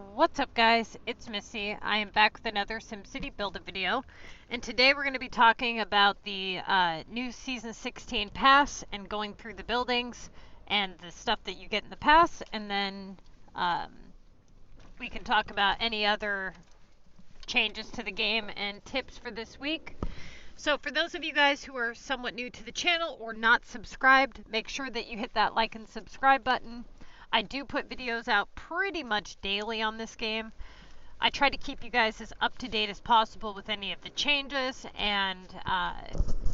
What's up guys, it's Missy. I am back with another SimCity Buildit video, and today we're going to be talking about the new Season 16 pass and going through the buildings and the stuff that you get in the pass, and then we can talk about any other changes to the game and tips for this week. So for those of you guys who are somewhat new to the channel or not subscribed, make sure that you hit that like and subscribe button. I do put videos out pretty much daily on this game. I try to keep you guys as up to date as possible with any of the changes and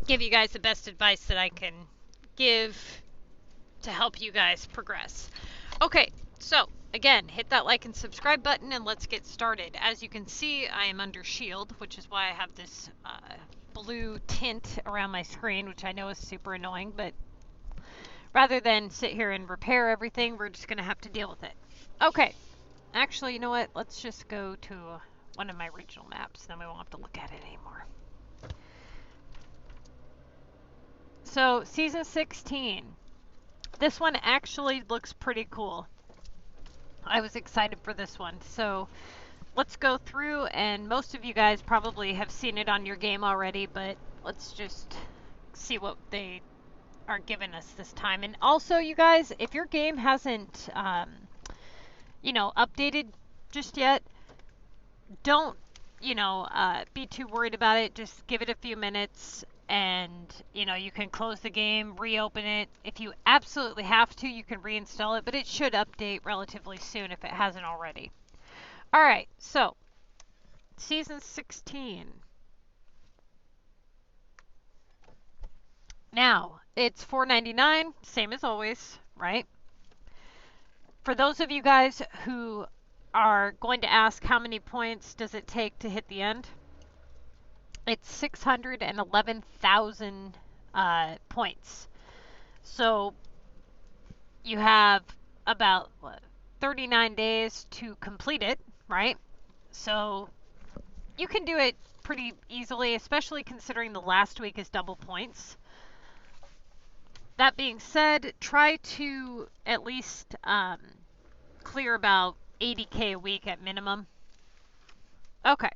give you guys the best advice that I can give to help you guys progress. Okay, so again, hit that like and subscribe button and let's get started. As you can see, I am under shield, which is why I have this blue tint around my screen, which I know is super annoying, but rather than sit here and repair everything, we're just going to have to deal with it. Okay. Actually, you know what? Let's just go to one of my regional maps. Then we won't have to look at it anymore. So, Season 16. This one actually looks pretty cool. I was excited for this one. So, let's go through, and most of you guys probably have seen it on your game already, but let's just see what they are giving us this time. And also, you guys, if your game hasn't updated just yet, don't be too worried about it. Just give it a few minutes and you can close the game, reopen it. If you absolutely have to, you can reinstall it, but it should update relatively soon if it hasn't already. Alright, so Season 16. Now, it's $4.99, same as always, right? For those of you guys who are going to ask how many points does it take to hit the end, it's 611,000 points. So you have about 39 days to complete it, right? So you can do it pretty easily, especially considering the last week is double points. That being said, try to at least clear about 80k a week at minimum. Okay,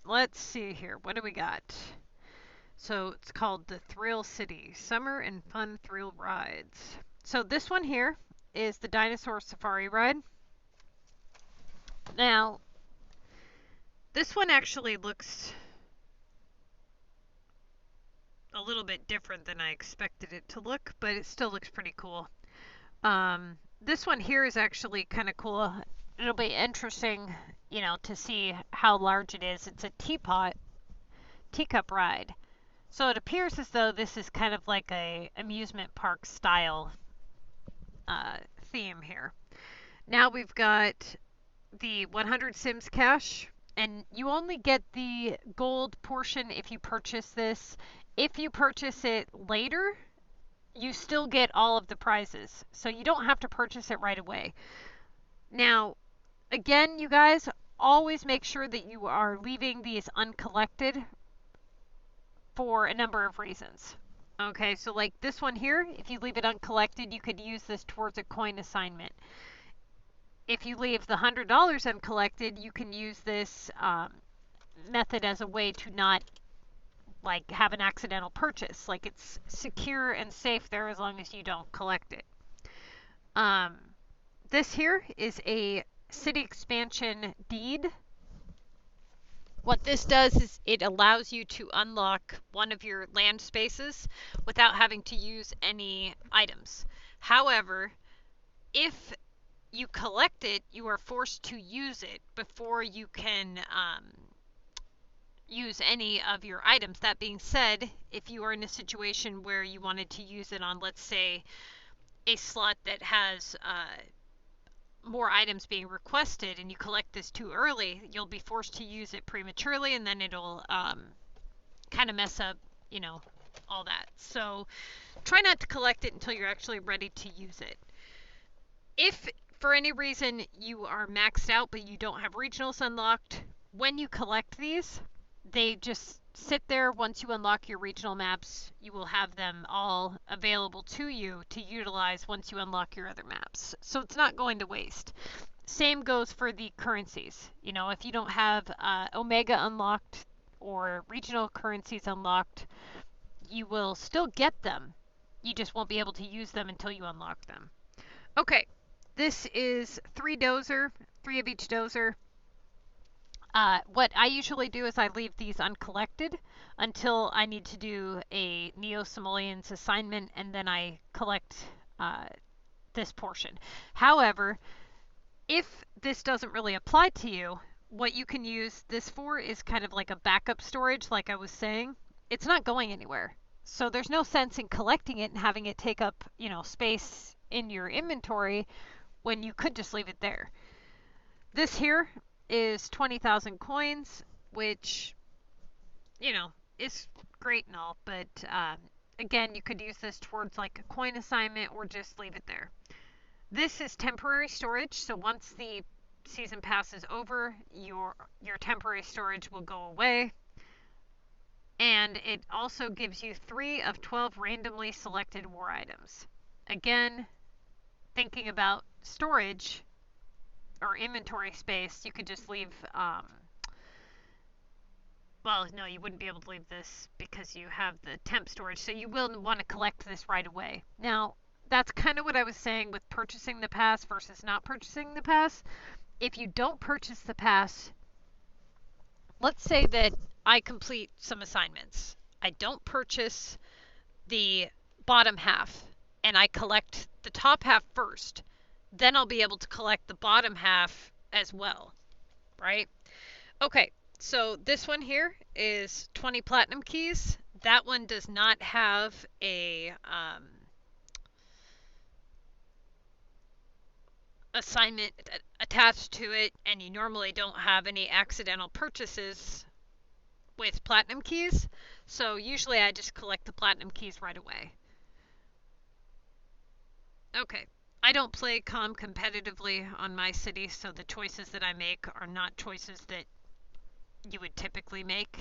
let's see here. What do we got? So it's called the Thrill City, Summer and Fun Thrill Rides. So this one here is the Dinosaur Safari Ride. Now, this one actually looks a little bit different than I expected it to look, but it still looks pretty cool. This one here is actually kind of cool. It'll be interesting, to see how large it is. It's a teacup ride. So it appears as though this is kind of like a amusement park style theme here. Now we've got the 100 Sims Cash, and you only get the gold portion if you purchase this. If you purchase it later, you still get all of the prizes. So you don't have to purchase it right away. Now, again, you guys, always make sure that you are leaving these uncollected for a number of reasons. Okay, so like this one here, if you leave it uncollected, you could use this towards a coin assignment. If you leave the $100 uncollected, you can use this method as a way to not have an accidental purchase. Like, it's secure and safe there as long as you don't collect it. This here is a city expansion deed. What this does is it allows you to unlock one of your land spaces without having to use any items. However, if you collect it, you are forced to use it before you can use any of your items. That being said, if you are in a situation where you wanted to use it on, let's say, a slot that has more items being requested and you collect this too early, you'll be forced to use it prematurely, and then it'll kind of mess up, all that. So try not to collect it until you're actually ready to use it. If for any reason you are maxed out but you don't have regionals unlocked, when you collect these, they just sit there. Once you unlock your regional maps, you will have them all available to you to utilize once you unlock your other maps. So it's not going to waste. same goes for the currencies. You know, if you don't have Omega unlocked or regional currencies unlocked, you will still get them. You just won't be able to use them until you unlock them. Okay, this is 3 dozer, 3 of each dozer. What I usually do is I leave these uncollected until I need to do a Neo-Simoleons assignment, and then I collect this portion. However, if this doesn't really apply to you, what you can use this for is kind of like a backup storage, like I was saying. It's not going anywhere. So there's no sense in collecting it and having it take up, you know, space in your inventory when you could just leave it there. This here is 20,000 coins, which, you know, is great and all, but again, you could use this towards like a coin assignment or just leave it there. This is temporary storage, so once the season pass is over, your temporary storage will go away. And it also gives you 3 of 12 randomly selected war items. Again, thinking about storage or inventory space, you could just leave, well, no, you wouldn't be able to leave this because you have the temp storage, so you will want to collect this right away. Now, that's kind of what I was saying with purchasing the pass versus not purchasing the pass. If you don't purchase the pass, let's say that I complete some assignments. I don't purchase the bottom half, and I collect the top half first. Then I'll be able to collect the bottom half as well, right? Okay, so this one here is 20 platinum keys. That one does not have a assignment attached to it, and you normally don't have any accidental purchases with platinum keys, so usually I just collect the platinum keys right away. Okay, I don't play competitively on my city, so the choices that I make are not choices that you would typically make.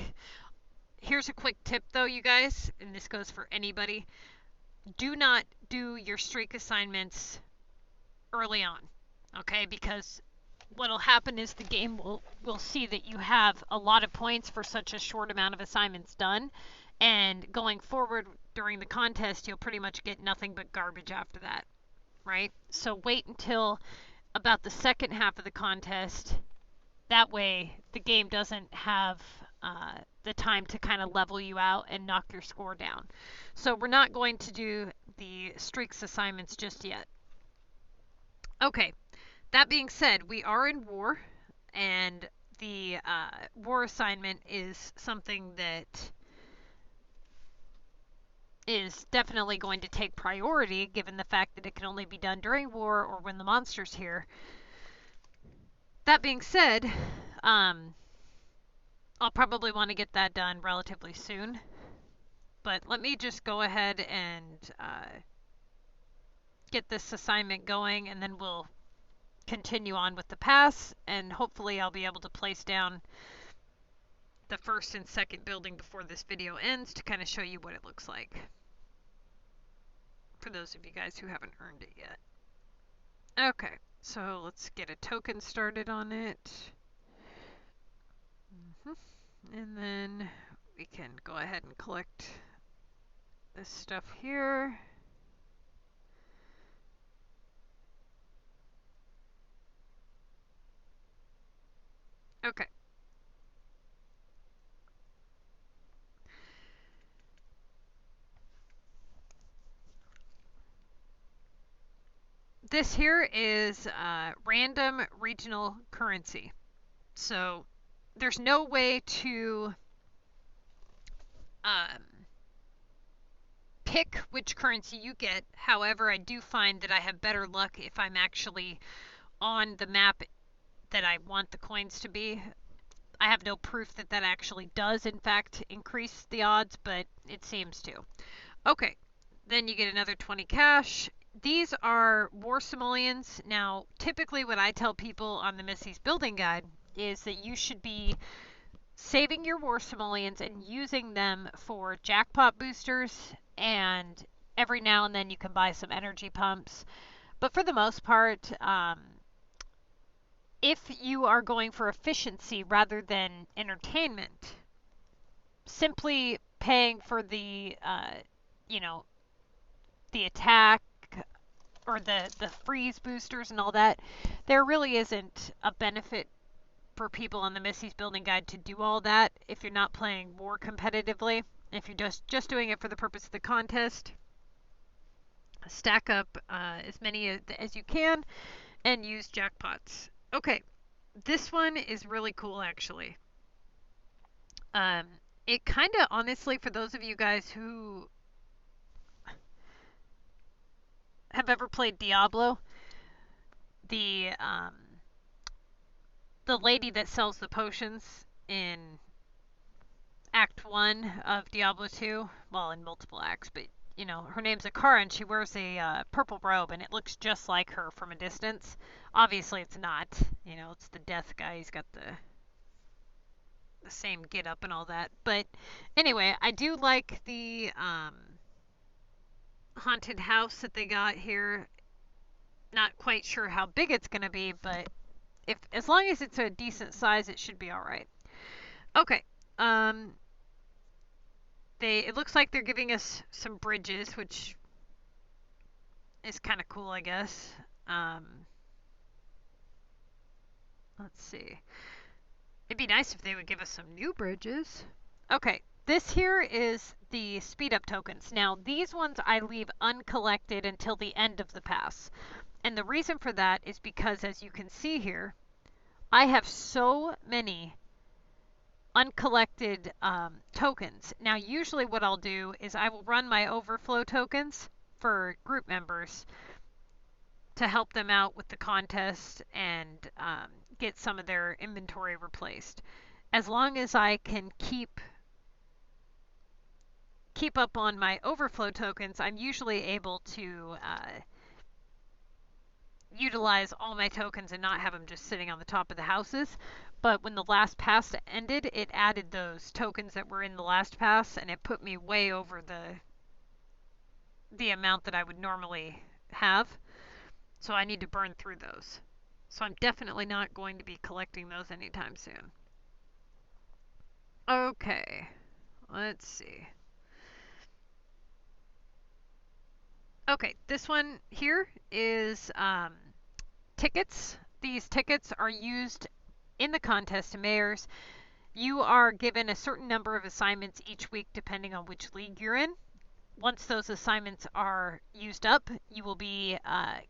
Here's a quick tip though, you guys, and this goes for anybody. Do not do your streak assignments early on, okay? Because what'll happen is the game will see that you have a lot of points for such a short amount of assignments done, and going forward during the contest, you'll pretty much get nothing but garbage after that, right? So wait until about the second half of the contest. That way the game doesn't have the time to kind of level you out and knock your score down. So we're not going to do the streaks assignments just yet. Okay. That being said, we are in war, and the war assignment is something that is definitely going to take priority, given the fact that it can only be done during war or when the monster's here. That being said, I'll probably want to get that done relatively soon, but let me just go ahead and get this assignment going, and then we'll continue on with the pass, and hopefully I'll be able to place down the first and second building before this video ends to kind of show you what it looks like, for those of you guys who haven't earned it yet. Okay, so let's get a token started on it. And then we can go ahead and collect this stuff here. Okay. This here is random regional currency. So there's no way to pick which currency you get. However, I do find that I have better luck if I'm actually on the map that I want the coins to be. I have no proof that that actually does, in fact, increase the odds, but it seems to. Okay, then you get another 20 cash. These are war simoleons. Now, typically what I tell people on the Missy's Building Guide is that you should be saving your war simoleons and using them for jackpot boosters, and every now and then you can buy some energy pumps. But for the most part, if you are going for efficiency rather than entertainment, simply paying for the, you know, the attack or the freeze boosters and all that, there really isn't a benefit for people on the Missy's Building Guide to do all that if you're not playing more competitively. If you're just doing it for the purpose of the contest, stack up as many as you can and use jackpots. Okay, this one is really cool actually. It kind of, honestly, for those of you guys who have ever played Diablo, the lady that sells the potions in Act 1 of Diablo 2, well, in multiple acts, but you know, her name's Akara and she wears a purple robe and it looks just like her from a distance. Obviously it's not, you know, it's the death guy. He's got the same get up and all that. But anyway, I do like the haunted house that they got here. Not quite sure how big it's going to be, but as long as it's a decent size, it should be all right. Okay. It looks like they're giving us some bridges, which is kind of cool, I guess. Let's see. It'd be nice if they would give us some new bridges. Okay, this here is the speed up tokens. Now, these ones I leave uncollected until the end of the pass. And the reason for that is because, as you can see here, I have so many uncollected tokens. Now, usually what I'll do is I will run my overflow tokens for group members to help them out with the contest and get some of their inventory replaced. As long as I can keep up on my overflow tokens, I'm usually able to utilize all my tokens and not have them just sitting on the top of the houses. But when the last pass ended, it added those tokens that were in the last pass, and it put me way over the amount that I would normally have. So I need to burn through those. So I'm definitely not going to be collecting those anytime soon. Okay, let's see. Okay, this one here is tickets. These tickets are used in the contest to mayors. You are given a certain number of assignments each week depending on which league you're in. Once those assignments are used up, you will be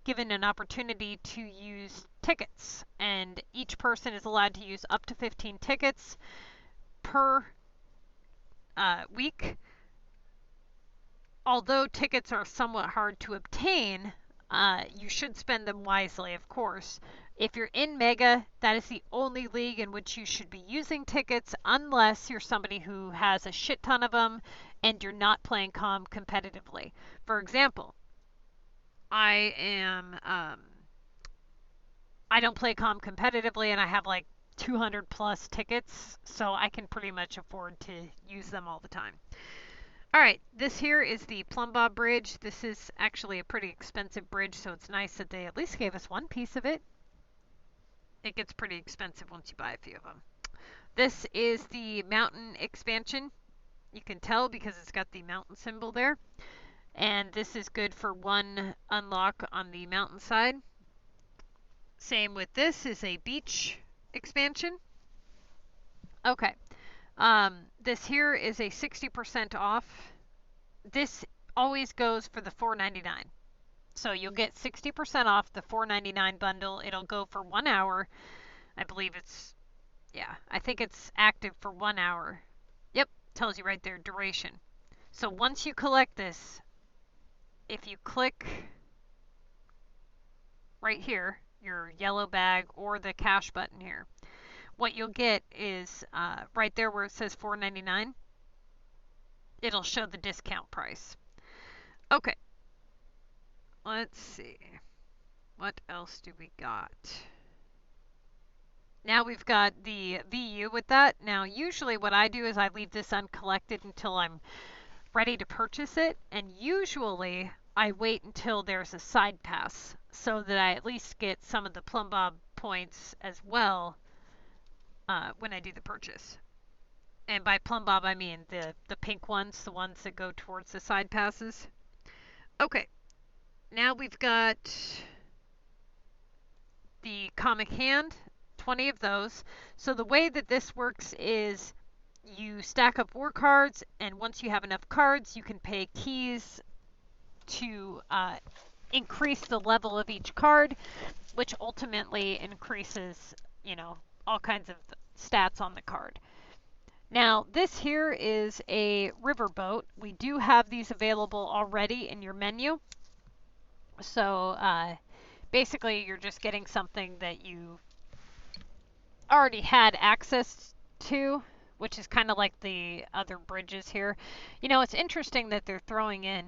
given an opportunity to use tickets. And each person is allowed to use up to 15 tickets per week. Although tickets are somewhat hard to obtain, you should spend them wisely, of course. If you're in Mega, that is the only league in which you should be using tickets unless you're somebody who has a shit ton of them and you're not playing COM competitively. For example, I don't play COM competitively and I have like 200 plus tickets, so I can pretty much afford to use them all the time. Alright, this here is the Plumbob Bridge. This is actually a pretty expensive bridge, so it's nice that they at least gave us one piece of it. It gets pretty expensive once you buy a few of them. This is the mountain expansion. You can tell because it's got the mountain symbol there. And this is good for one unlock on the mountainside. Same with this is a beach expansion. Okay. This here is a 60% off. This always goes for the $4.99. So you'll get 60% off the $4.99 bundle. It'll go for 1 hour. I believe it's, yeah, I think it's active for 1 hour. Yep, tells you right there, duration. So once you collect this, if you click right here, your yellow bag or the cash button here, what you'll get is right there where it says $4.99, it'll show the discount price. Okay. Let's see. What else do we got? Now we've got the VU with that. Now usually what I do is I leave this uncollected until I'm ready to purchase it, and usually I wait until there's a side pass so that I at least get some of the Plumbob points as well when I do the purchase. And by plumb bob, I mean the pink ones, the ones that go towards the side passes. Okay, now we've got the comic hand, 20 of those. So the way that this works is you stack up war cards, and once you have enough cards, you can pay keys to increase the level of each card, which ultimately increases, all kinds of stats on the card. Now, this here is a riverboat. We do have these available already in your menu. So basically, you're just getting something that you already had access to, which is kind of like the other bridges here. It's interesting that they're throwing in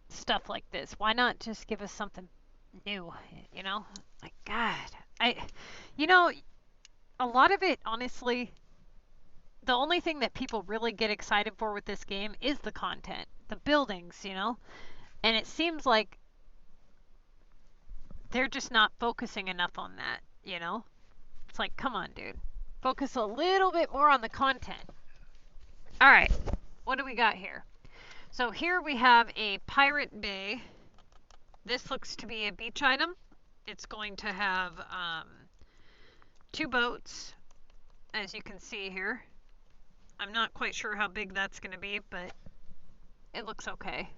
stuff like this. Why not just give us something new? My God. A lot of it, honestly, the only thing that people really get excited for with this game is the content, the buildings, and it seems like they're just not focusing enough on that, It's like, come on, dude. Focus a little bit more on the content. All right, what do we got here? So here we have a pirate bay. This looks to be a beach item. It's going to have 2 boats, as you can see here. I'm not quite sure how big that's going to be, but it looks okay.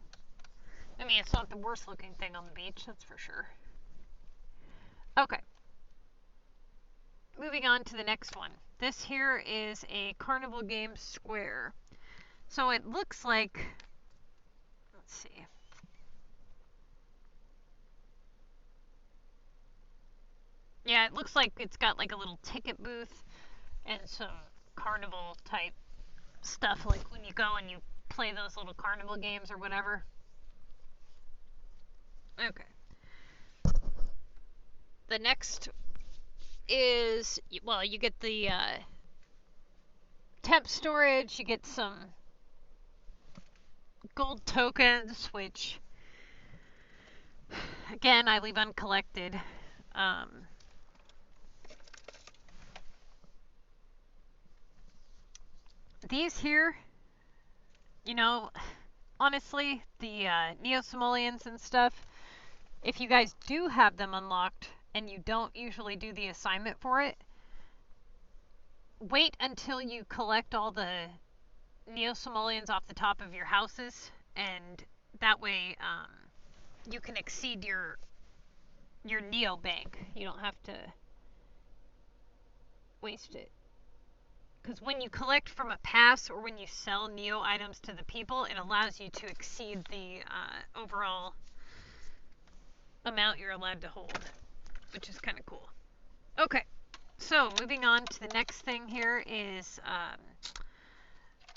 I mean, it's not the worst looking thing on the beach, that's for sure. Okay. Moving on to the next one. This here is a Carnival Games Square. So it looks like, let's see. Yeah, it looks like it's got like a little ticket booth and some carnival type stuff, like when you go and you play those little carnival games or whatever. Okay. The next is, well, you get the temp storage, you get some gold tokens, which, again, I leave uncollected. These here, honestly, the Neo-Simoleons and stuff, if you guys do have them unlocked and you don't usually do the assignment for it, wait until you collect all the Neo-Simoleons off the top of your houses, and that way you can exceed your Neo bank. You don't have to waste it. Because when you collect from a pass or when you sell Neo items to the people, it allows you to exceed the overall amount you're allowed to hold, which is kind of cool. Okay, so moving on to the next thing here is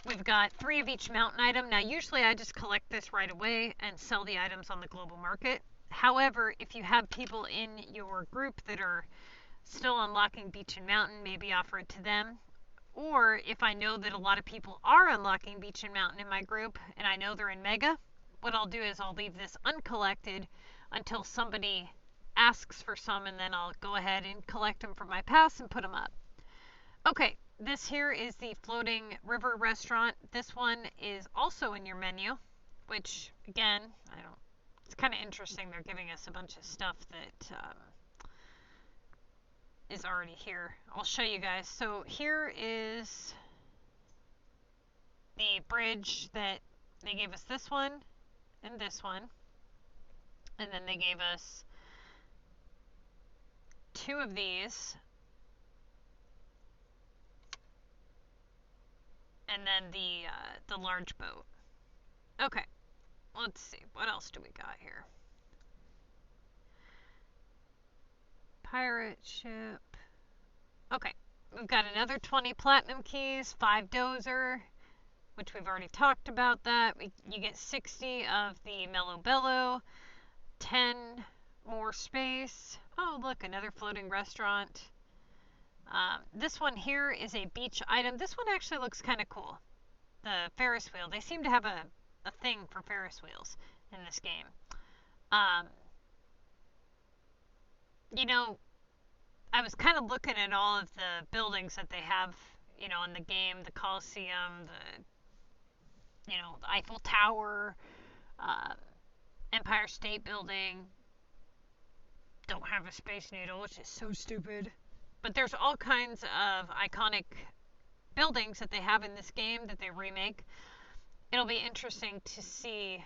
we've got 3 of each mountain item. Now, usually I just collect this right away and sell the items on the global market. However, if you have people in your group that are still unlocking beach and mountain, maybe offer it to them. Or if I know that a lot of people are unlocking beach and mountain in my group and I know they're in Mega, what I'll do is I'll leave this uncollected until somebody asks for some, and then I'll go ahead and collect them from my pass and put them up. Okay, this here is the floating river restaurant. This one is also in your menu, which again, it's kind of interesting. They're giving us a bunch of stuff that is already here. I'll show you guys. So here is the bridge that they gave us, this one and this one. And then they gave us 2 of these. And then the large boat. Okay, let's see. What else do we got here? Pirate ship. Okay, we've got another 20 platinum keys, 5 dozer, which we've already talked about that. You get 60 of the Mellow Bellow, 10 more space. Oh, look, another floating restaurant. This one here is a beach item. This one actually looks kind of cool. The Ferris wheel. They seem to have a thing for Ferris wheels in this game. I was kind of looking at all of the buildings that they have, in the game, the Coliseum, the Eiffel Tower, uh, Empire State Building. Don't have a Space Needle, which is so stupid. But there's all kinds of iconic buildings that they have in this game that they remake. It'll be interesting to see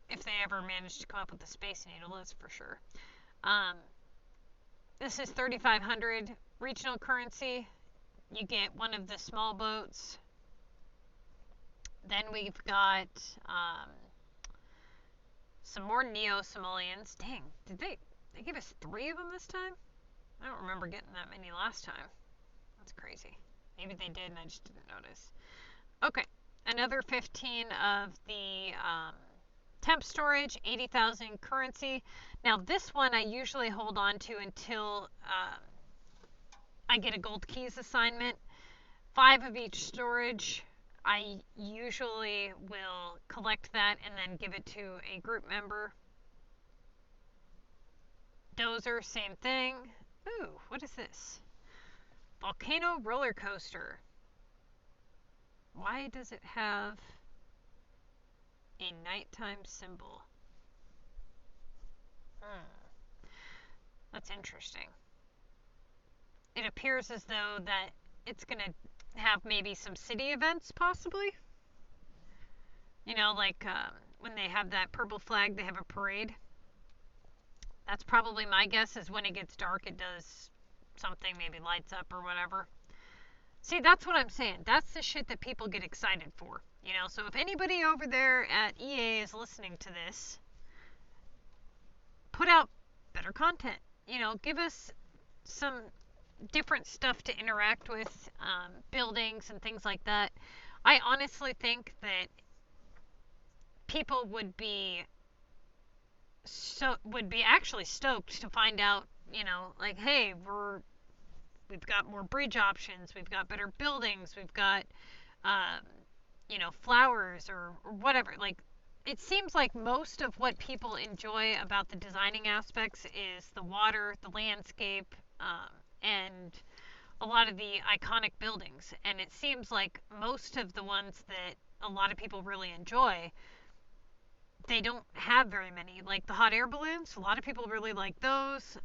if they ever manage to come up with a Space Needle, that's for sure. This is 3,500 regional currency. You get one of the small boats. Then we've got some more Neo-Simoleons. Dang, did they give us 3 of them this time? I don't remember getting that many last time. That's crazy. Maybe they did and I just didn't notice. Okay, another 15 of the temp storage, 80,000 currency. Now this one I usually hold on to until I get a gold keys assignment. 5 of each storage. I usually will collect that and then give it to a group member. Dozer, same thing. Ooh, what is this? Volcano roller coaster. Why does it have a nighttime symbol? That's interesting. It appears as though that it's going to have maybe some city events, possibly. Like when they have that purple flag, they have a parade. That's probably my guess, is when it gets dark, it does something, maybe lights up or whatever. See, that's what I'm saying. That's the shit that people get excited for. So if anybody over there at EA is listening to this, put out better content. Give us some different stuff to interact with, buildings and things like that. I honestly think that people would be actually stoked to find out, like, hey, we've got more bridge options, we've got better buildings, we've got flowers or whatever. Like, it seems like most of what people enjoy about the designing aspects is the water, the landscape, and a lot of the iconic buildings. And it seems like most of the ones that a lot of people really enjoy, they don't have very many. Like the hot air balloons, a lot of people really like those.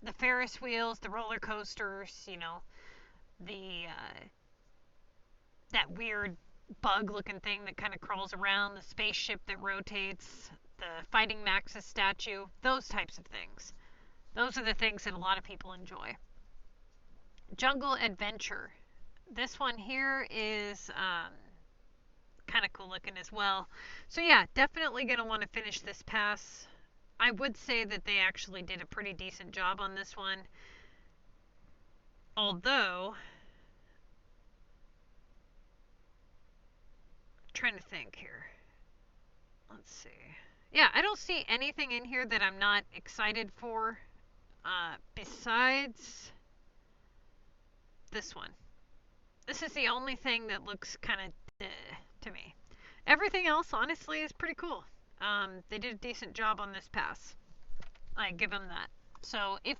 The Ferris wheels, the roller coasters, the that weird bug-looking thing that kind of crawls around, the spaceship that rotates, the Fighting Max's statue, those types of things. Those are the things that a lot of people enjoy. Jungle Adventure. This one here is kind of cool looking as well. So yeah, definitely going to want to finish this pass. I would say that they actually did a pretty decent job on this one. Although, I'm trying to think here. Let's see. Yeah, I don't see anything in here that I'm not excited for, besides this one. This is the only thing that looks kind of to me. Everything else, honestly, is pretty cool. They did a decent job on this pass. I give them that. So if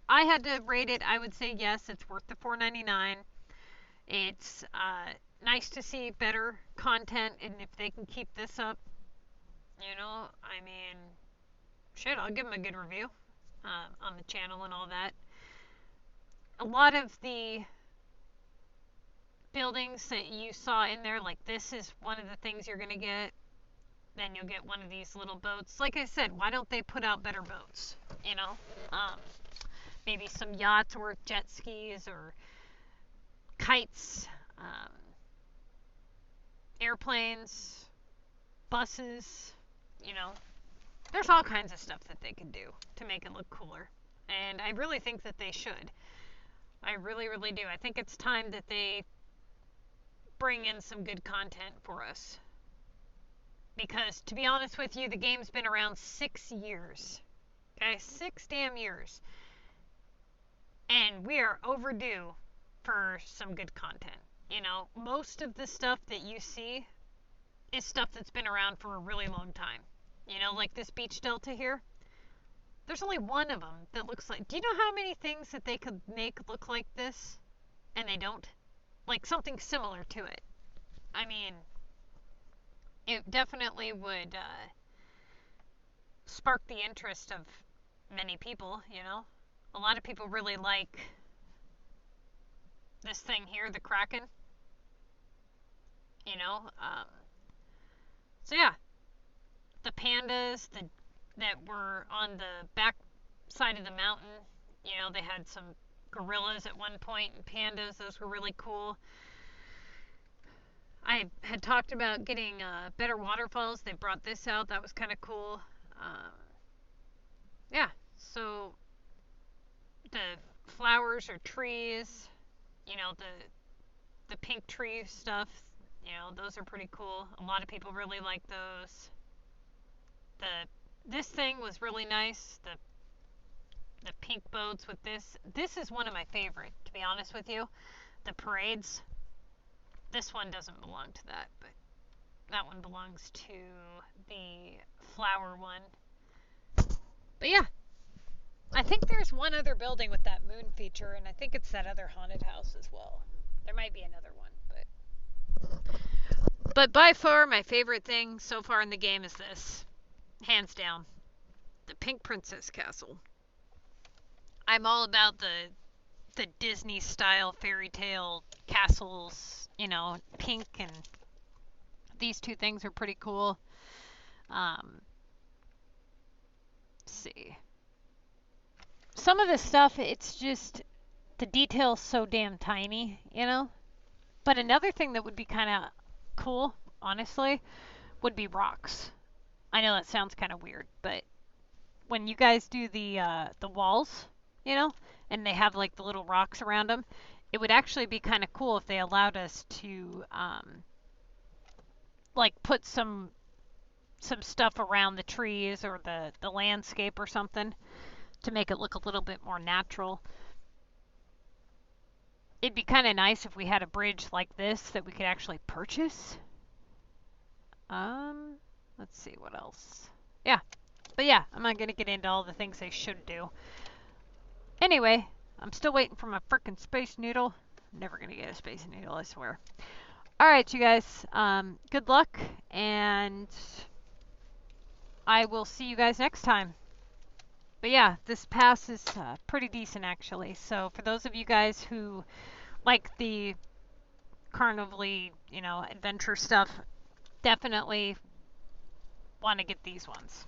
I had to rate it, I would say yes, it's worth the $4.99. It's nice to see better content, and if they can keep this up, I mean, shit, I'll give them a good review on the channel and all that. A lot of the buildings that you saw in there, like this is one of the things you're going to get. Then you'll get one of these little boats. Like I said, why don't they put out better boats? Maybe some yachts or jet skis or kites, airplanes, buses, There's all kinds of stuff that they can do to make it look cooler. And I really think that they should. I really, really do. I think it's time that they bring in some good content for us. Because, to be honest with you, the game's been around 6 years. Okay? 6 damn years. And we are overdue for some good content. Most of the stuff that you see is stuff that's been around for a really long time. Like this beach delta here. There's only one of them that looks like. Do you know how many things that they could make look like this, and they don't? Like something similar to it. I mean, it definitely would spark the interest of many people. You know, a lot of people really like this thing here, the Kraken. You know, so yeah, the pandas that were on the back side of the mountain. You know, they had some gorillas at one point and pandas. Those were really cool. I had talked about getting better waterfalls. They brought this out. That was kind of cool. Um, yeah, so the flowers or trees, you know, the pink tree stuff, you know, those are pretty cool. A lot of people really like those. This thing was really nice. The pink boats with this. This is one of my favorite, to be honest with you. The parades. This one doesn't belong to that, but that one belongs to the flower one. But yeah, I think there's one other building with that moon feature, and I think it's that other haunted house as well. There might be another one, but by far my favorite thing so far in the game is this, hands down, the Pink Princess Castle. I'm all about the Disney style fairy tale castles, you know, pink, and these two things are pretty cool. Let's see. Some of this stuff, it's just the detail's so damn tiny, you know? But another thing that would be kind of cool, honestly, would be rocks. I know that sounds kind of weird, but when you guys do the walls, you know, and they have like the little rocks around them, it would actually be kind of cool if they allowed us to like put some stuff around the trees or the landscape or something to make it look a little bit more natural. It'd be kind of nice if we had a bridge like this that we could actually purchase. Let's see what else. Yeah, but yeah, I'm not gonna get into all the things they should do. Anyway, I'm still waiting for my frickin' Space Needle. I'm never gonna get a Space Needle, I swear. Alright, you guys, good luck, and I will see you guys next time. But yeah, this pass is pretty decent, actually. So for those of you guys who like the carnival-y, you know, adventure stuff, definitely want to get these ones.